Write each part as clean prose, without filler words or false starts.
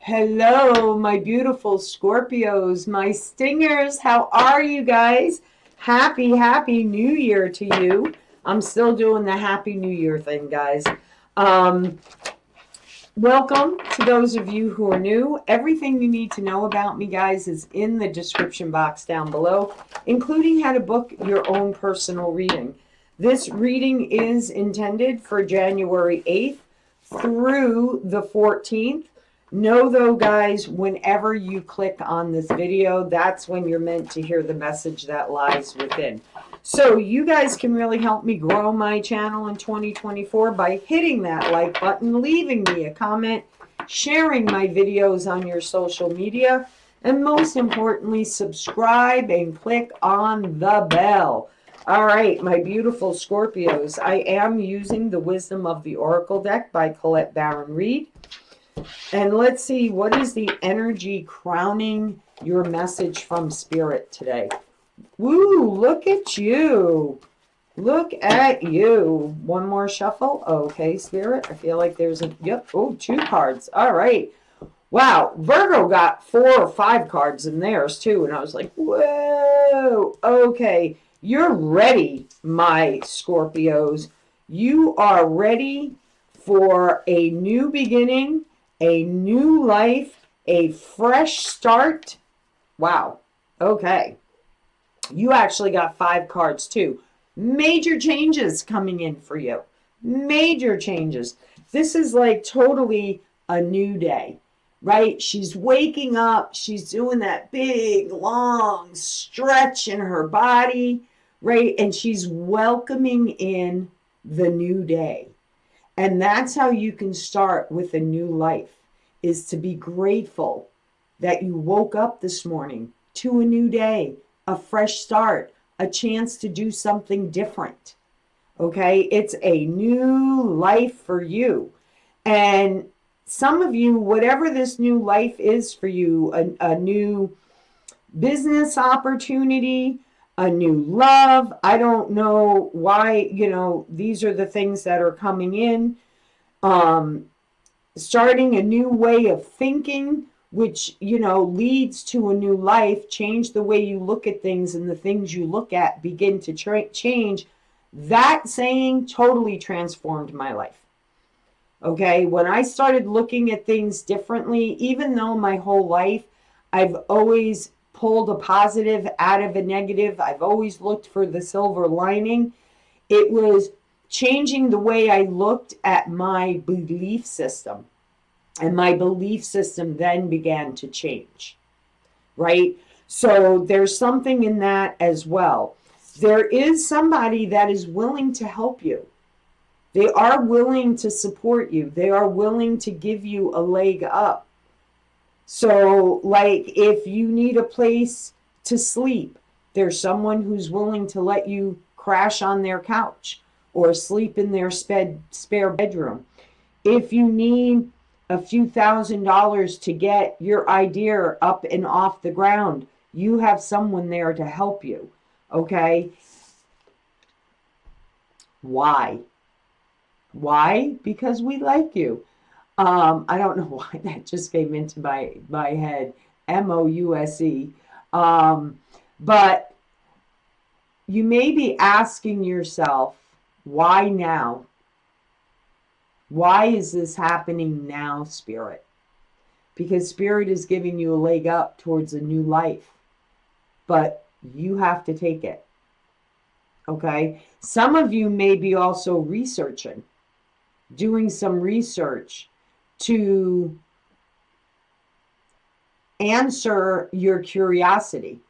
Hello, my beautiful Scorpios, my stingers. How are you guys? Happy New Year to you. I'm still doing the Happy New Year thing, guys. Um, Welcome to those of you who are new. Everything you need to know about me, guys, is in the description box down below, including how to book your own personal reading. This reading is intended for January 8th through the 14th. Know though, guys, whenever you click on this video, that's when you're meant to hear the message that lies within. So you guys can really help me grow my channel in 2024 by hitting that like button, leaving me a comment, sharing my videos on your social media, and most importantly, subscribe and click on the bell. All right, my beautiful Scorpios, I am using the Wisdom of the Oracle deck by Colette Baron Reed. And let's see, what is the energy crowning your message from Spirit today? Woo, look at you. Look at you. One more shuffle. Okay, Spirit. I feel like there's two cards. All right. Wow, Virgo got 4 or 5 cards in theirs too. And I was like, whoa. Okay, you're ready, my Scorpios. You are ready for a new beginning, a new life, a fresh start. Wow. Okay. You actually got 5 cards too. Major changes coming in for you. Major changes. This is like totally a new day, right? She's waking up. She's doing that big, long stretch in her body, right? And she's welcoming in the new day. And that's how you can start with a new life, is to be grateful that you woke up this morning to a new day, a fresh start, a chance to do something different. Okay, it's a new life for you. And some of you, whatever this new life is for you, a new business opportunity, a new love. I don't know why, these are the things that are coming in. Starting a new way of thinking, which, leads to a new life. Change the way you look at things, and the things you look at begin to change. That saying totally transformed my life. Okay, when I started looking at things differently, even though my whole life I've always pulled a positive out of a negative, I've always looked for the silver lining, it was changing the way I looked at my belief system. And my belief system then began to change, right? So there's something in that as well. There is somebody that is willing to help you. They are willing to support you. They are willing to give you a leg up. So, like, if you need a place to sleep, there's someone who's willing to let you crash on their couch or sleep in their spare bedroom. If you need a few $1,000s to get your idea up and off the ground, you have someone there to help you. Okay? Why? Why? Because we like you. I don't know why that just came into my head. MOUSE. But you may be asking yourself, why now? Why is this happening now, Spirit? Because Spirit is giving you a leg up towards a new life. But you have to take it. Okay? Some of you may be also researching, doing some research to answer your curiosity,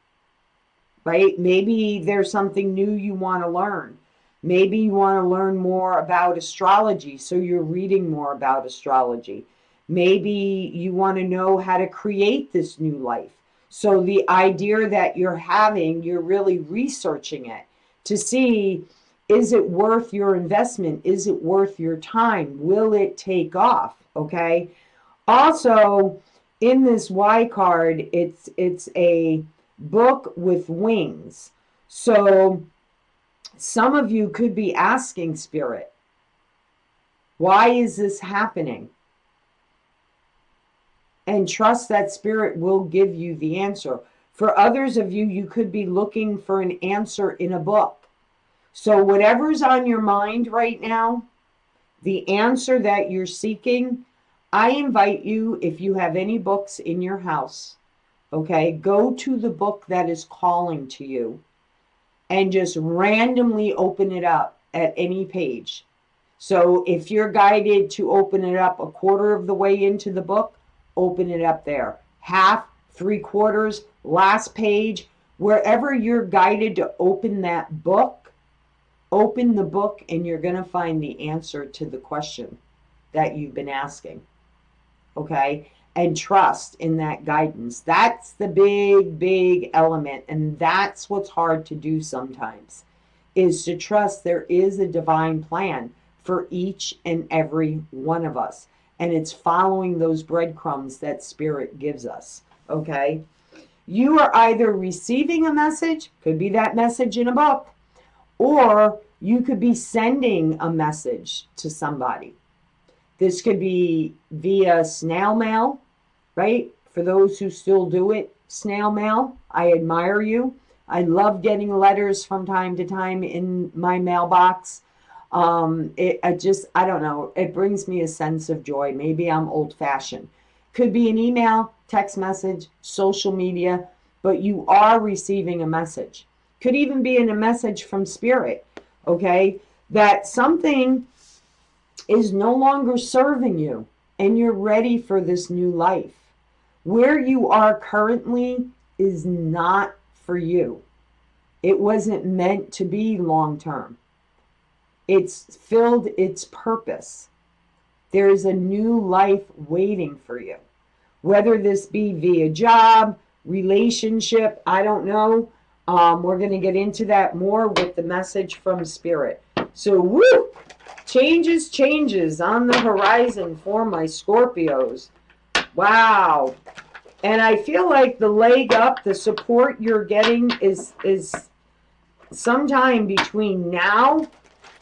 right? Maybe there's something new you want to learn. Maybe you want to learn more about astrology, so you're reading more about astrology. Maybe you want to know how to create this new life. So the idea that you're having, you're really researching it to see, is it worth your investment? Is it worth your time? Will it take off? Okay. Also, in this Y card, it's a book with wings. So some of you could be asking Spirit, why is this happening? and trust that Spirit will give you the answer. For others of you, you could be looking for an answer in a book. So whatever's on your mind right now, the answer that you're seeking, I invite you, if you have any books in your house, okay, go to the book that is calling to you and just randomly open it up at any page. So if you're guided to open it up a quarter of the way into the book, open it up there. Half, 3/4, last page, wherever you're guided to open that book, open the book and you're going to find the answer to the question that you've been asking. Okay? And trust in that guidance. That's the big, big element. And that's what's hard to do sometimes, is to trust there is a divine plan for each and every one of us. And it's following those breadcrumbs that Spirit gives us. Okay? You are either receiving a message, could be that message in a book, or you could be sending a message to somebody. This could be via snail mail, right? For those who still do it, snail mail, I admire you. I love getting letters from time to time in my mailbox. I don't know, it brings me a sense of joy. Maybe I'm old-fashioned. Could be an email, text message, social media, but you are receiving a message. Could even be in a message from Spirit, okay? That something is no longer serving you and you're ready for this new life. Where you are currently is not for you. It wasn't meant to be long term. It's filled its purpose. There is a new life waiting for you. Whether this be via job, relationship, I don't know. We're going to get into that more with the message from Spirit. So, woo! Changes on the horizon for my Scorpios. Wow. And I feel like the leg up, the support you're getting is sometime between now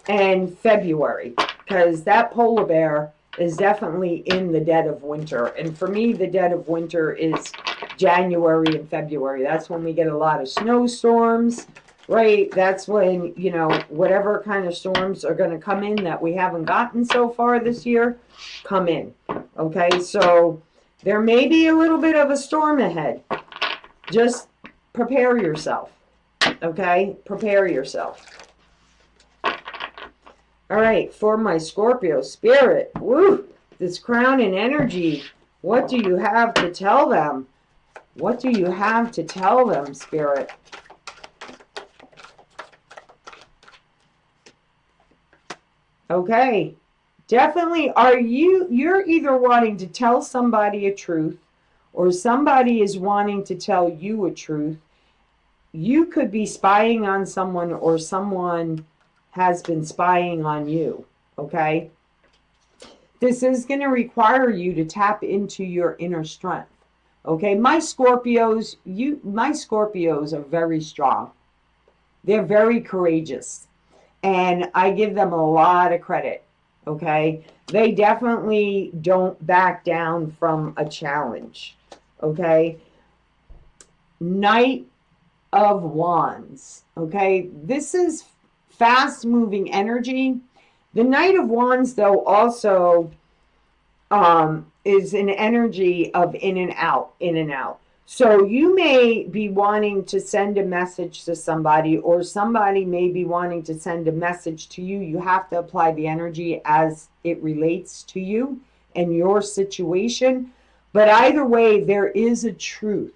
and February, because that polar bear is definitely in the dead of winter. And for me, the dead of winter is January and February. That's when we get a lot of snowstorms, right? That's when, whatever kind of storms are going to come in that we haven't gotten so far this year, come in. Okay, so there may be a little bit of a storm ahead. Just prepare yourself. Okay, prepare yourself. All right, for my Scorpio Spirit, woo, this crown and energy, what do you have to tell them? What do you have to tell them, Spirit? Okay, definitely you're either wanting to tell somebody a truth or somebody is wanting to tell you a truth. You could be spying on someone or someone has been spying on you, okay? This is going to require you to tap into your inner strength, okay? My Scorpios are very strong. They're very courageous, and I give them a lot of credit, okay? They definitely don't back down from a challenge, okay? Knight of Wands, okay? This is fast moving energy. The Knight of Wands, though, also is an energy of in and out, in and out. So you may be wanting to send a message to somebody, or somebody may be wanting to send a message to you. You have to apply the energy as it relates to you and your situation. But either way, there is a truth,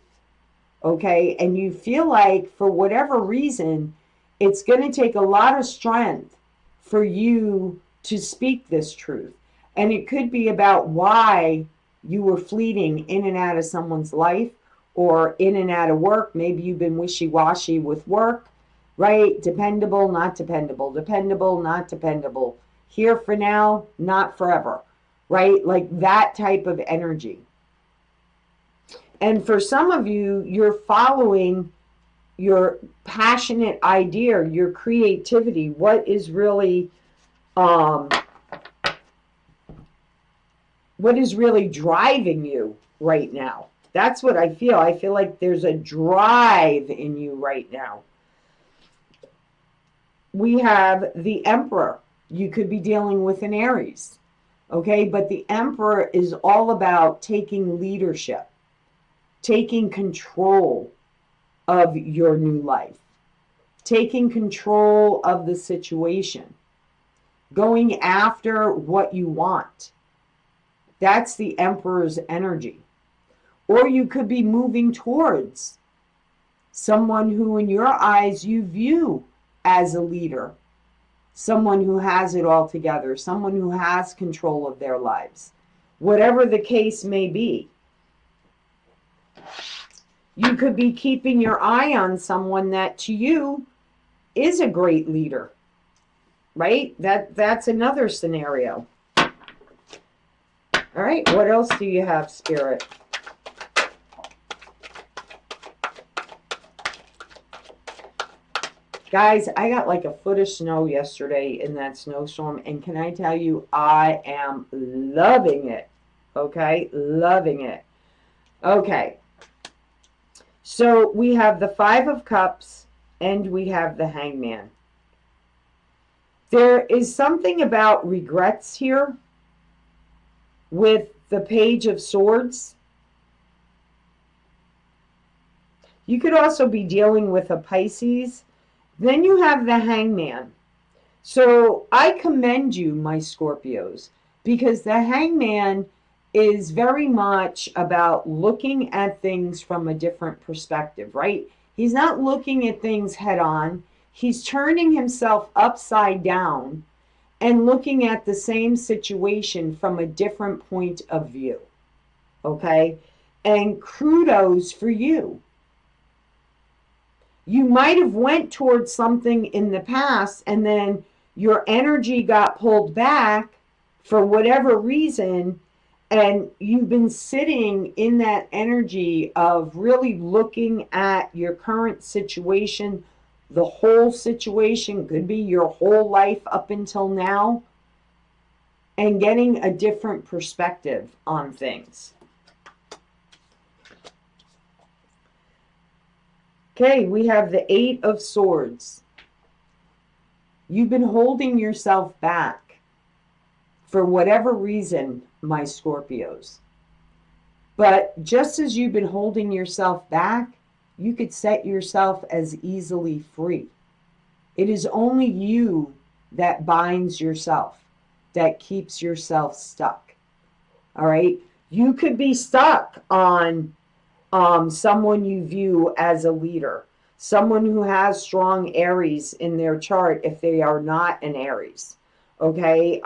okay? And you feel like, for whatever reason, it's going to take a lot of strength for you to speak this truth. And it could be about why you were fleeting in and out of someone's life, or in and out of work. Maybe you've been wishy-washy with work, right? Dependable, not dependable. Dependable, not dependable. Here for now, not forever, right? Like that type of energy. And for some of you, you're following your passionate idea, your creativity, what is really driving you, right now. That's what I feel. I feel like there's a drive in you right now. We have the Emperor. You could be dealing with an Aries. Okay, but the Emperor is all about taking leadership, taking control of your new life, taking control of the situation, going after what you want. That's the Emperor's energy. Or you could be moving towards someone who, in your eyes, you view as a leader, someone who has it all together, someone who has control of their lives, whatever the case may be. You could be keeping your eye on someone that to you is a great leader, right? That's another scenario. All right, what else do you have, Spirit? Guys, I got like a foot of snow yesterday in that snowstorm, and can I tell you, I am loving it. Okay, loving it. Okay, so we have the Five of Cups and we have the Hangman. There is something about regrets here with the Page of Swords. You could also be dealing with a Pisces. Then you have the Hangman. So I commend you, my Scorpios, because the Hangman is very much about looking at things from a different perspective, right? He's not looking at things head on. He's turning himself upside down and looking at the same situation from a different point of view. Okay? And kudos for you. You might have went towards something in the past and then your energy got pulled back for whatever reason, and you've been sitting in that energy of really looking at your current situation, the whole situation, could be your whole life up until now, and getting a different perspective on things. Okay, we have the Eight of Swords. You've been holding yourself back for whatever reason, my Scorpios. But just as you've been holding yourself back, you could set yourself as easily free. It is only you that binds yourself, that keeps yourself stuck. All right? You could be stuck on someone you view as a leader, someone who has strong Aries in their chart if they are not an Aries, okay?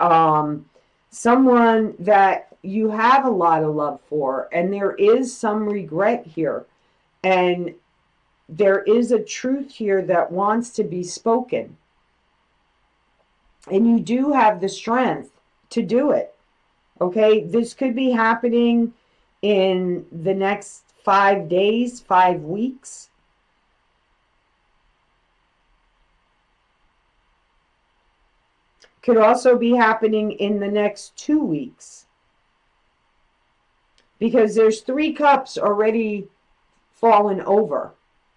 Someone that you have a lot of love for, and there is some regret here, and there is a truth here that wants to be spoken, and you do have the strength to do it, okay? This could be happening in the next 5 days, 5 weeks. Could also be happening in the next 2 weeks. Because there's 3 cups already fallen over,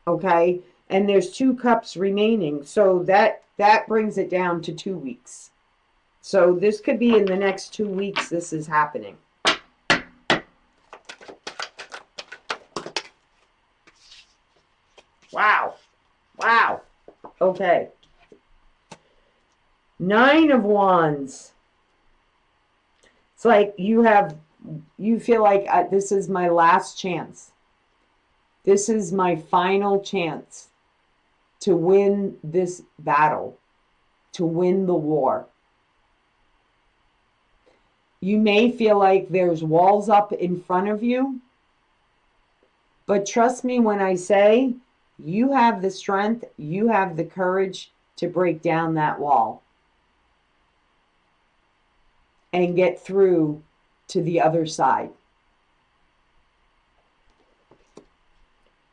okay? And there's 2 cups remaining. So that brings it down to 2 weeks. So this could be in the next 2 weeks this is happening. Wow. Wow. Okay. 9 of Wands. It's like you feel like this is my last chance. This is my final chance to win this battle, to win the war. You may feel like there's walls up in front of you, but trust me when I say you have the strength, you have the courage to break down that wall and get through to the other side.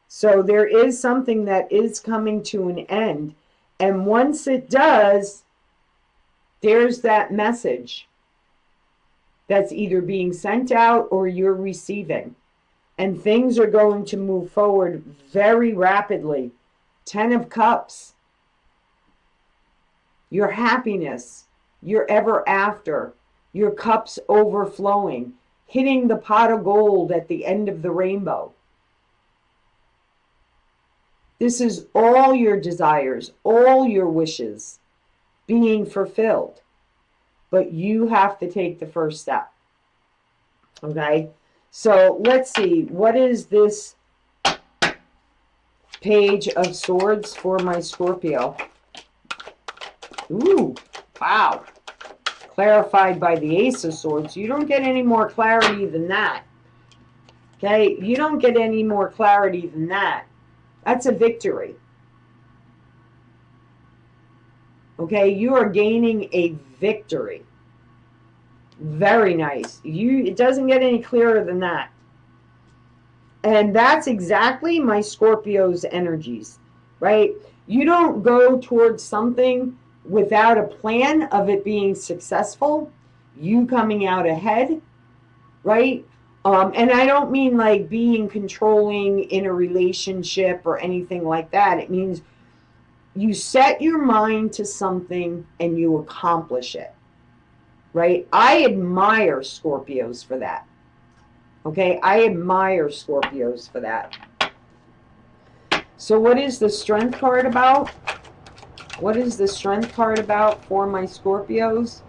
So there is something that is coming to an end. And once it does, there's that message that's either being sent out or you're receiving. And things are going to move forward very rapidly. 10 of Cups. Your happiness, your ever after, your cups overflowing, hitting the pot of gold at the end of the rainbow. This is all your desires, all your wishes being fulfilled. But you have to take the first step. Okay? So let's see. What is this Page of Swords for my Scorpio? Ooh, wow. Clarified by the Ace of Swords. You don't get any more clarity than that. Okay? You don't get any more clarity than that. That's a victory. Okay? You are gaining a victory. Very nice. It doesn't get any clearer than that. And that's exactly my Scorpio's energies, right? You don't go towards something without a plan of it being successful, you coming out ahead, right? And I don't mean like being controlling in a relationship or anything like that. It means you set your mind to something and you accomplish it, right? I admire Scorpios for that. Okay, I admire Scorpios for that. So what is the Strength card about? What is the Strength card about for my Scorpios?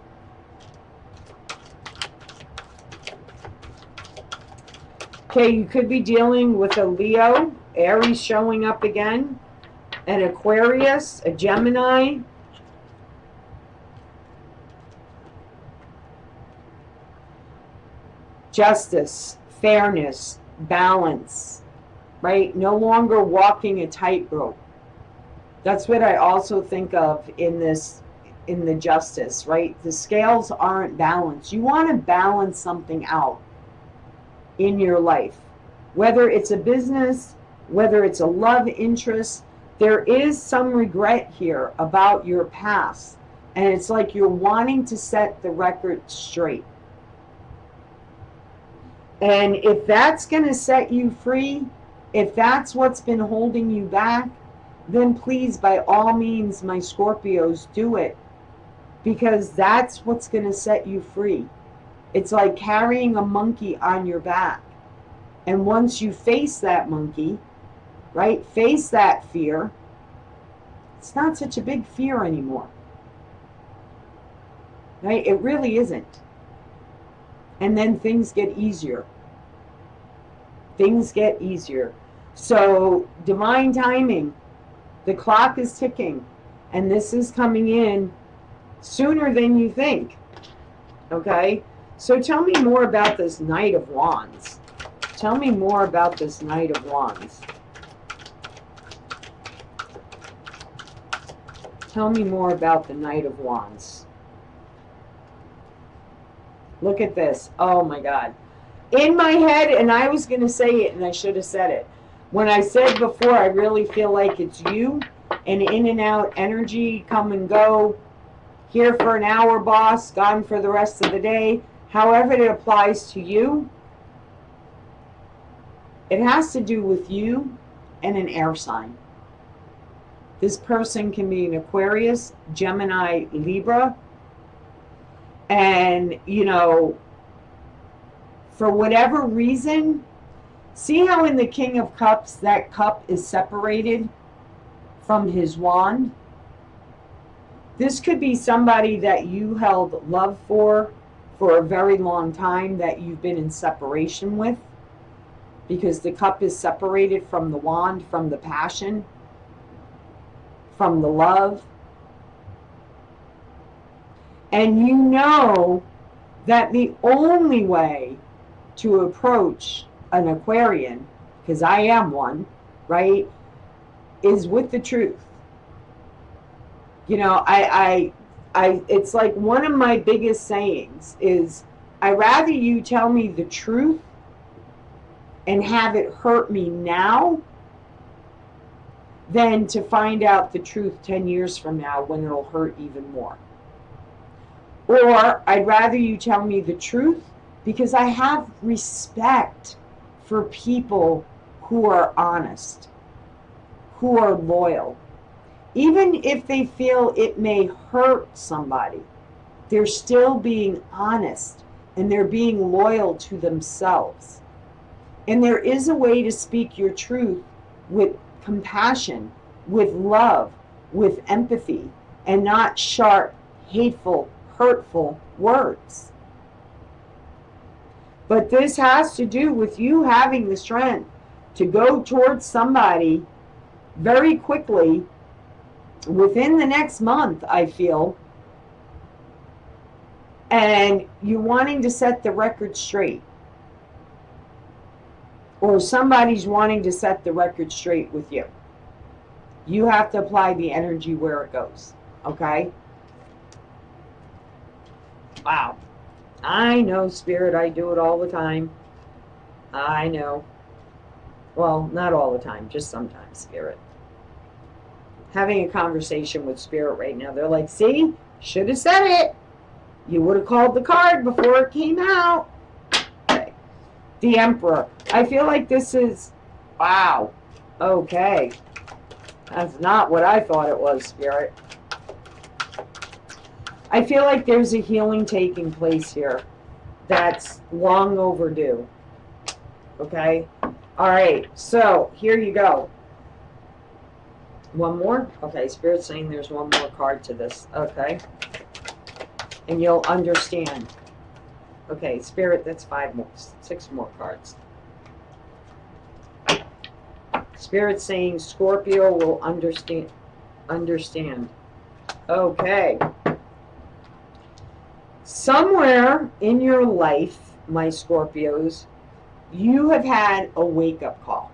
Okay, you could be dealing with a Leo, Aries showing up again, an Aquarius, a Gemini, justice, fairness, balance, right? No longer walking a tightrope. That's what I also think of in the justice, right? The scales aren't balanced. You want to balance something out in your life, whether it's a business, whether it's a love interest. There is some regret here about your past, and it's like you're wanting to set the record straight. And if that's going to set you free, if that's what's been holding you back, then please, by all means, my Scorpios, do it. Because that's what's going to set you free. It's like carrying a monkey on your back. And once you face that monkey, right, face that fear, it's not such a big fear anymore. Right? It really isn't. And then things get easier. Things get easier. So, divine timing. The clock is ticking. And this is coming in sooner than you think. Okay? So tell me more about this Knight of Wands. Tell me more about this Knight of Wands. Tell me more about the Knight of Wands. Look at this. Oh my God. In my head, and I was going to say it and I should have said it. When I said before, I really feel like it's you, and in and out energy, come and go. Here for an hour, boss, gone for the rest of the day. However it applies to you, it has to do with you and an air sign. This person can be an Aquarius, Gemini, Libra. And, you know, for whatever reason, see how in the King of Cups, that cup is separated from his wand? This could be somebody that you held love for a very long time, that you've been in separation with, because the cup is separated from the wand, from the passion, from the love. And you know that the only way to approach an Aquarian, because I am one, right, is with the truth. You know, I it's like one of my biggest sayings is, I'd rather you tell me the truth and have it hurt me now than to find out the truth 10 years from now when it'll hurt even more. Or I'd rather you tell me the truth because I have respect for people who are honest, who are loyal. Even if they feel it may hurt somebody, they're still being honest and they're being loyal to themselves. And there is a way to speak your truth with compassion, with love, with empathy, and not sharp, hateful, hurtful words. But this has to do with you having the strength to go towards somebody very quickly within the next month, I feel, and you wanting to set the record straight. Or somebody's wanting to set the record straight with you. You have to apply the energy where it goes. Okay? Wow. I know, Spirit, I do it all the time. I know. Well, not all the time, just sometimes, Spirit. Having a conversation with Spirit right now. They're like, see, should have said it. You would have called the card before it came out. Okay. The Emperor. I feel like this is, wow. Okay. That's not what I thought it was, Spirit. I feel like there's a healing taking place here that's long overdue. Okay? All right. So, here you go. One more? Okay, Spirit's saying there's one more card to this. Okay. And you'll understand. Okay, Spirit, that's 6 more cards. Spirit saying Scorpio will understand. Okay. Somewhere in your life, my Scorpios, you have had a wake-up call.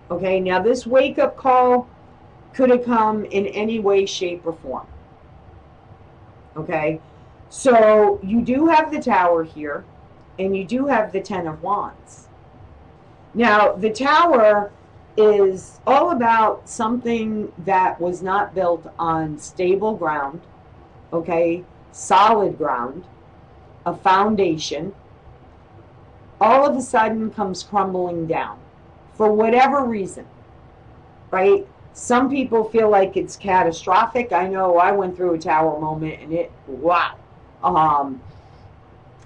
Okay, now this wake-up call could have come in any way, shape, or form. Okay, so you do have the Tower here, and you do have the Ten of Wands. Now, the Tower is all about something that was not built on stable ground, okay, solid ground, a foundation, all of a sudden comes crumbling down for whatever reason, right? Some people feel like it's catastrophic. I know I went through a Tower moment and it, wow.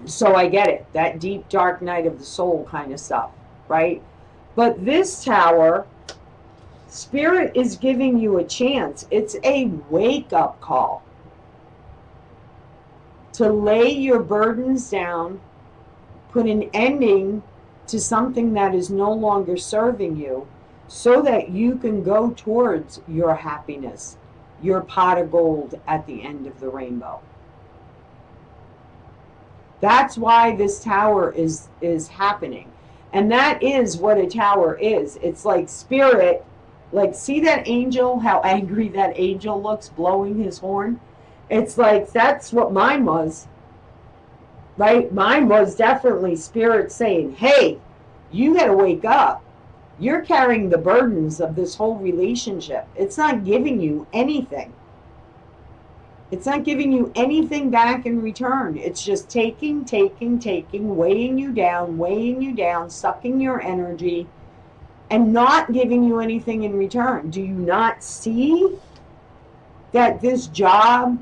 So I get it, that deep, dark night of the soul kind of stuff, right? But this Tower, Spirit is giving you a chance. It's a wake-up call to lay your burdens down, put an ending to something that is no longer serving you, so that you can go towards your happiness, your pot of gold at the end of the rainbow. That's why this Tower is happening. And that is what a Tower is. It's like Spirit, like, see that angel, how angry that angel looks blowing his horn? It's like, that's what mine was. Right? Mine was definitely Spirit saying, hey, you got to wake up. You're carrying the burdens of this whole relationship. It's not giving you anything. It's not giving you anything back in return. It's just taking, weighing you down, sucking your energy, and not giving you anything in return. Do you not see that this job,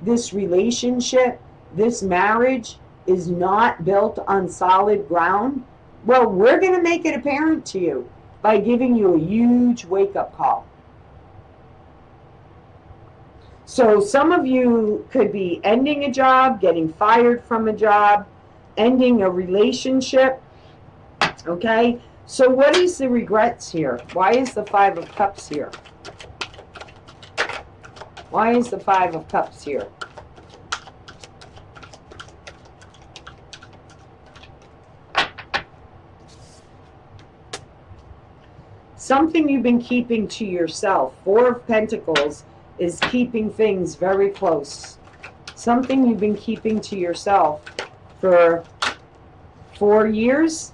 this relationship, this marriage is not built on solid ground? Well, we're going to make it apparent to you by giving you a huge wake-up call. So some of you could be ending a job, getting fired from a job, ending a relationship. Okay? So what is the regrets here? Why is the Five of Cups here? Why is the Five of Cups here? Something you've been keeping to yourself. Four of Pentacles is keeping things very close. Something you've been keeping to yourself for 4 years.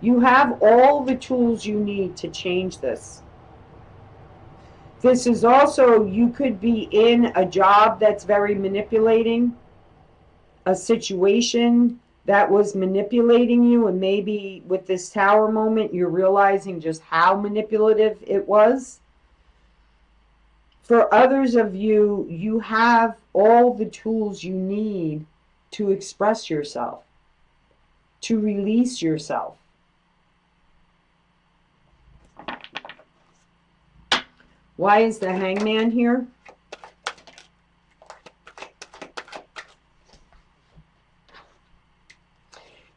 You have all the tools you need to change this. This is also, you could be in a job that's very manipulating, a situation that was manipulating you, and maybe with this tower moment, you're realizing just how manipulative it was. For others of you, you have all the tools you need to express yourself, to release yourself. Why is the Hangman here?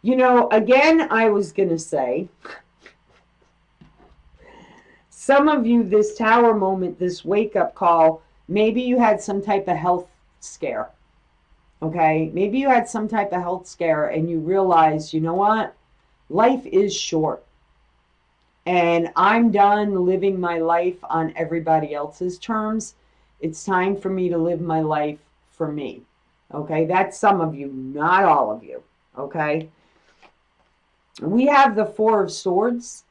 You know, again, I was going to say, some of you, this tower moment, this wake-up call, maybe you had some type of health scare. Okay? Maybe you had some type of health scare and you realized, you know what? Life is short. And I'm done living my life on everybody else's terms. It's time for me to live my life for me. Okay? That's some of you, not all of you. Okay? We have the Four of Swords.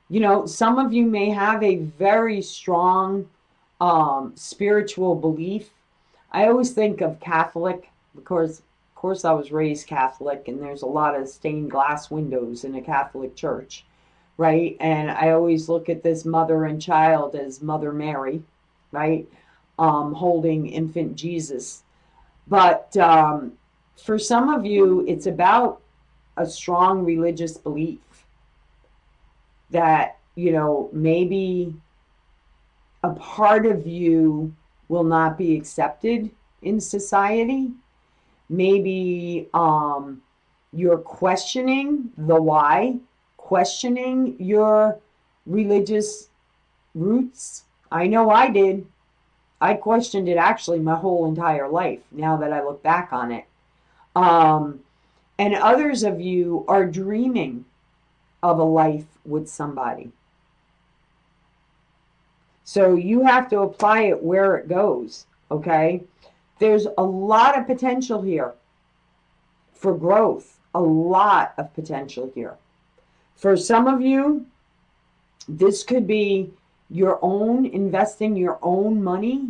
You know, some of you may have a very strong spiritual belief. I always think of Catholic because, of course, I was raised Catholic, and there's a lot of stained glass windows in a Catholic church, right? And I always look at this mother and child as Mother Mary, right? Holding infant Jesus. But for some of you, it's about a strong religious belief that, you know, maybe a part of you will not be accepted in society. Maybe you're questioning the why, questioning your religious roots. I know I did. I questioned it actually my whole entire life now that I look back on it. And others of you are dreaming of a life with somebody. So you have to apply it where it goes, okay? There's a lot of potential here for growth, a lot of potential here. For some of you, this could be your own, investing your own money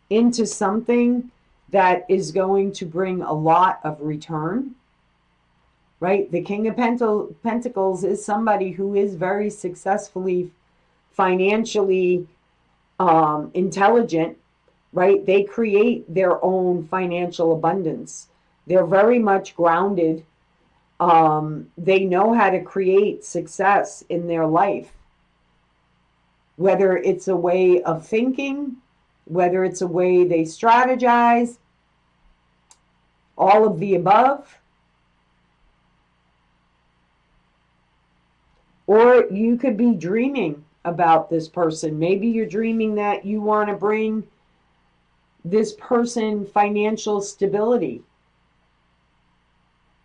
into something that is going to bring a lot of return, right? The King of Pentacles is somebody who is very successfully financially intelligent, right? They create their own financial abundance. They're very much grounded. They know how to create success in their life, whether it's a way of thinking, whether it's a way they strategize, all of the above. Or you could be dreaming about this person. Maybe you're dreaming that you want to bring this person financial stability.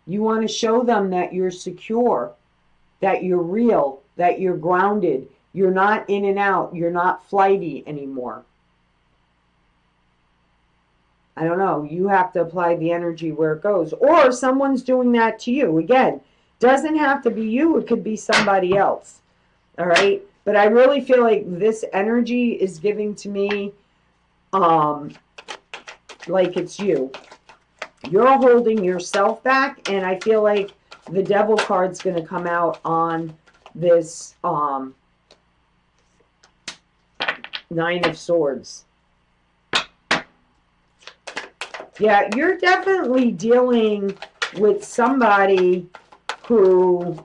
You want to show them that you're secure, that you're real, that you're grounded. You're not in and out. You're not flighty anymore. I don't know. You have to apply the energy where it goes. Or someone's doing that to you. Again, doesn't have to be you. It could be somebody else. All right? But I really feel like this energy is giving to me like it's you. You're holding yourself back, and I feel like the Devil card's going to come out on this Nine of Swords. Yeah, you're definitely dealing with somebody who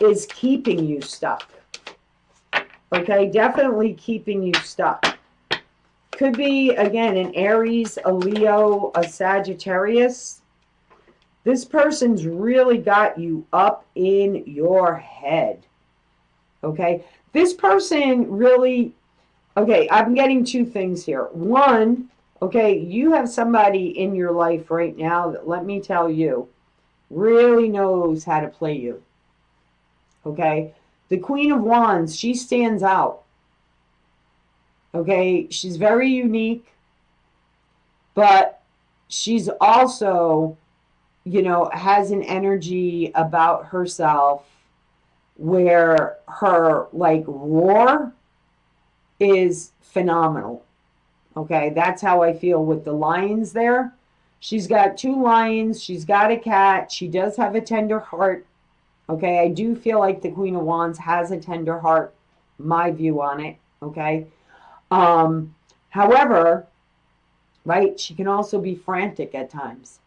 is keeping you stuck. Okay, definitely keeping you stuck. Could be, again, an Aries, a Leo, a Sagittarius. This person's really got you up in your head. Okay, this person really, okay, I'm getting two things here. One, okay, you have somebody in your life right now that, let me tell you, really knows how to play you. Okay, the Queen of Wands, she stands out. Okay, she's very unique, but she's also, you know, has an energy about herself where her like roar is phenomenal. Okay, that's how I feel with the lions there. She's got 2 lions, she's got a cat, she does have a tender heart. Okay, I do feel like the Queen of Wands has a tender heart, my view on it. Okay, however, right, she can also be frantic at times,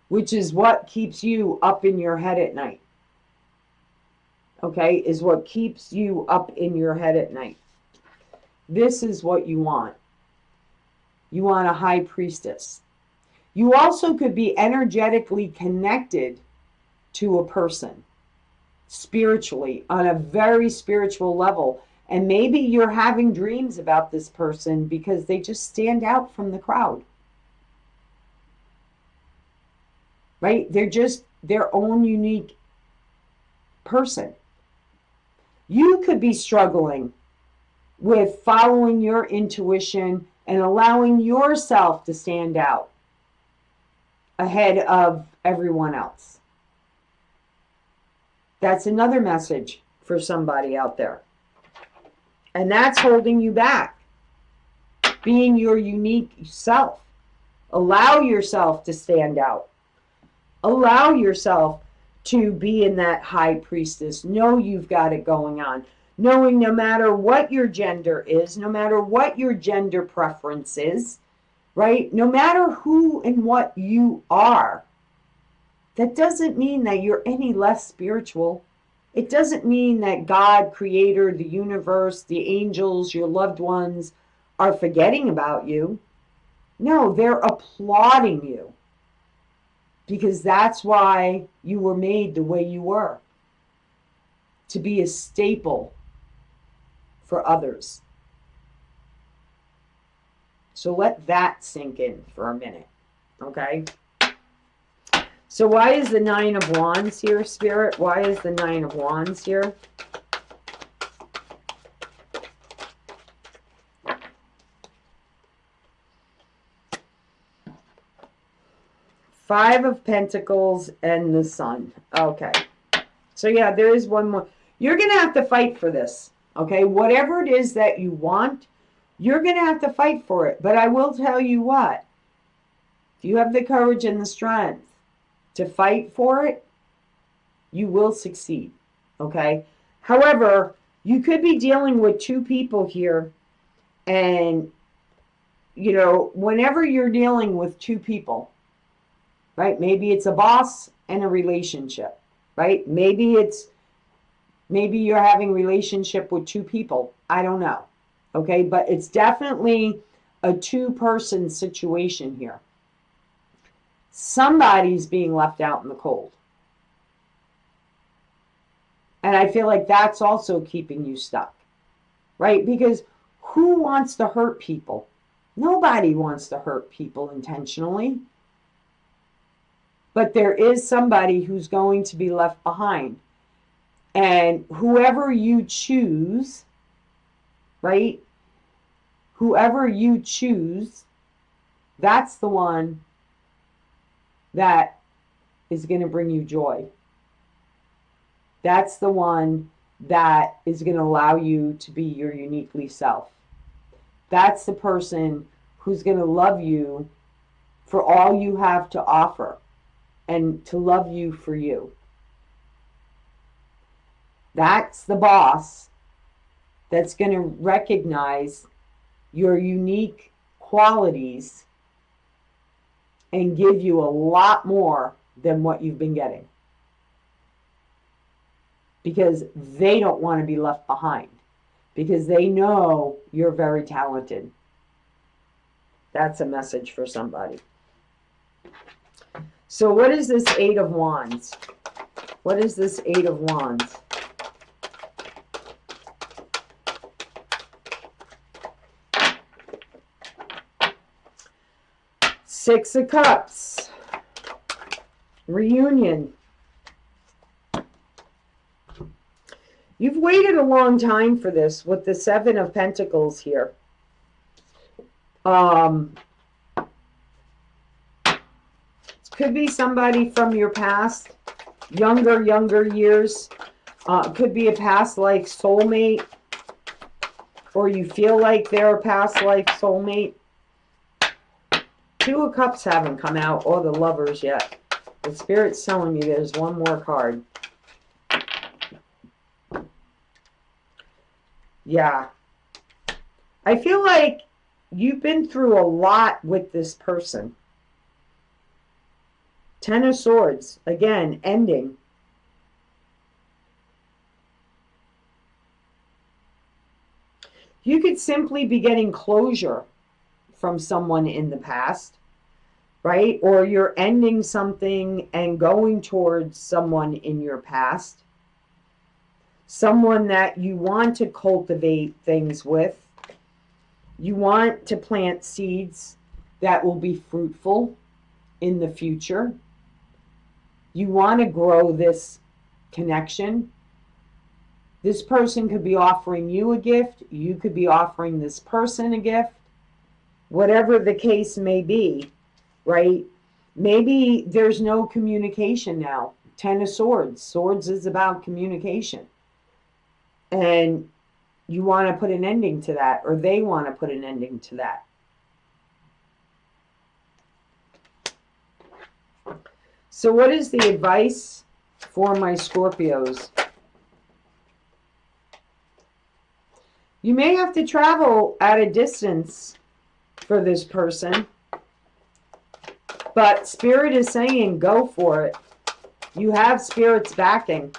which is what keeps you up in your head at night. Okay, is what keeps you up in your head at night. This is what you want. You want a high priestess. You also could be energetically connected to a person spiritually on a very spiritual level. And maybe you're having dreams about this person because they just stand out from the crowd. Right? They're just their own unique person. You could be struggling with following your intuition and allowing yourself to stand out ahead of everyone else. That's another message for somebody out there. And that's holding you back. Being your unique self. Allow yourself to stand out. Allow yourself to be in that high priestess. Know you've got it going on. Knowing no matter what your gender is, no matter what your gender preference is, right? No matter who and what you are, that doesn't mean that you're any less spiritual. It doesn't mean that God, Creator, the universe, the angels, your loved ones are forgetting about you. No, they're applauding you. Because that's why you were made the way you were. To be a staple for others. So let that sink in for a minute. Okay? So why is the 9 of Wands here, Spirit? Why is the 9 of Wands here? Five of Pentacles and the Sun. Okay. So yeah, there is one more. You're going to have to fight for this. Okay? Whatever it is that you want, you're going to have to fight for it. But I will tell you what. If you have the courage and the strength to fight for it, you will succeed. Okay? However, you could be dealing with 2 people here. And, you know, whenever you're dealing with 2 people, right? Maybe it's a boss and a relationship, right? Maybe you're having a relationship with 2 people. I don't know. Okay, but it's definitely a 2-person situation here. Somebody's being left out in the cold. And I feel like that's also keeping you stuck, right? Because who wants to hurt people? Nobody wants to hurt people intentionally. But there is somebody who's going to be left behind. And whoever you choose, right? Whoever you choose, that's the one that is going to bring you joy. That's the one that is going to allow you to be your uniquely self. That's the person who's going to love you for all you have to offer and to love you for you. That's the boss that's going to recognize your unique qualities and give you a lot more than what you've been getting. Because they don't want to be left behind. Because they know you're very talented. That's a message for somebody. So what is this 8 of Wands? What is this 8 of Wands? Six of Cups. Reunion. You've waited a long time for this with the 7 of Pentacles here. Could be somebody from your past, younger years. Could be a past life soulmate, or you feel like they're a past life soulmate. Two of Cups haven't come out, or the Lovers yet. The Spirit's telling me there's one more card. Yeah. I feel like you've been through a lot with this person. Ten of Swords. Again, ending. You could simply be getting closure from someone in the past, right? Or you're ending something and going towards someone in your past. Someone that you want to cultivate things with. You want to plant seeds that will be fruitful in the future. You want to grow this connection. This person could be offering you a gift. You could be offering this person a gift. Whatever the case may be, right? Maybe there's no communication now. Ten of Swords. Swords is about communication. And you want to put an ending to that, or they want to put an ending to that. So what is the advice for my Scorpios? You may have to travel at a distance for this person, but Spirit is saying go for it. You have Spirit's backing.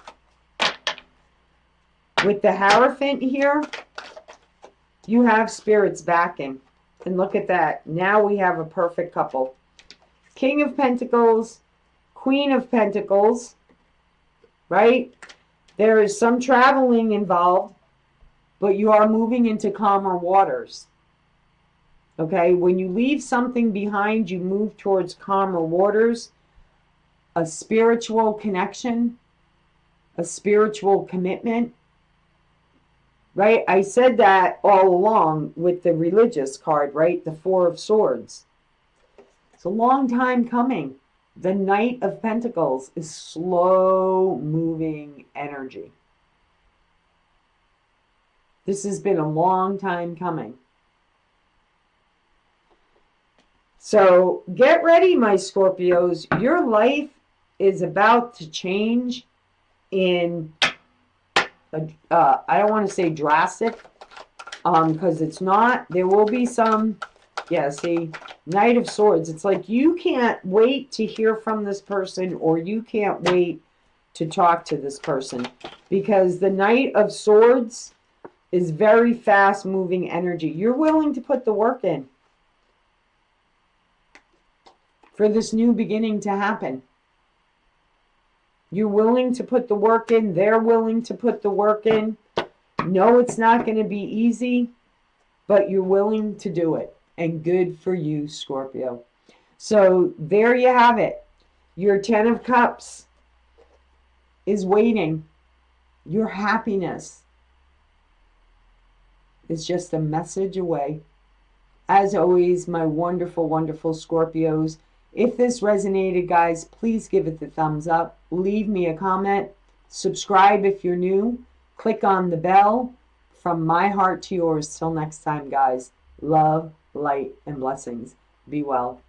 With the Hierophant here, you have Spirit's backing. And look at that. Now we have a perfect couple. King of Pentacles, Queen of Pentacles, right? There is some traveling involved, but you are moving into calmer waters. Okay, when you leave something behind, you move towards calmer waters, a spiritual connection, a spiritual commitment, right? I said that all along with the religious card, right? The Four of Swords. It's a long time coming. The Knight of Pentacles is slow moving energy. This has been a long time coming. So get ready, my Scorpios. Your life is about to change in, I don't want to say drastic, because it's not. There will be some, yeah, see, Knight of Swords. It's like you can't wait to hear from this person, or you can't wait to talk to this person, because the Knight of Swords is very fast moving energy. You're willing to put the work in for this new beginning to happen. You're willing to put the work in. They're willing to put the work in. No, it's not going to be easy, but you're willing to do it. And good for you, Scorpio. So there you have it. Your Ten of Cups is waiting. Your happiness is just a message away. As always, my wonderful, wonderful Scorpios, if this resonated, guys, please give it the thumbs up. Leave me a comment. Subscribe if you're new. Click on the bell. From my heart to yours. Till next time, guys. Love, light, and blessings. Be well.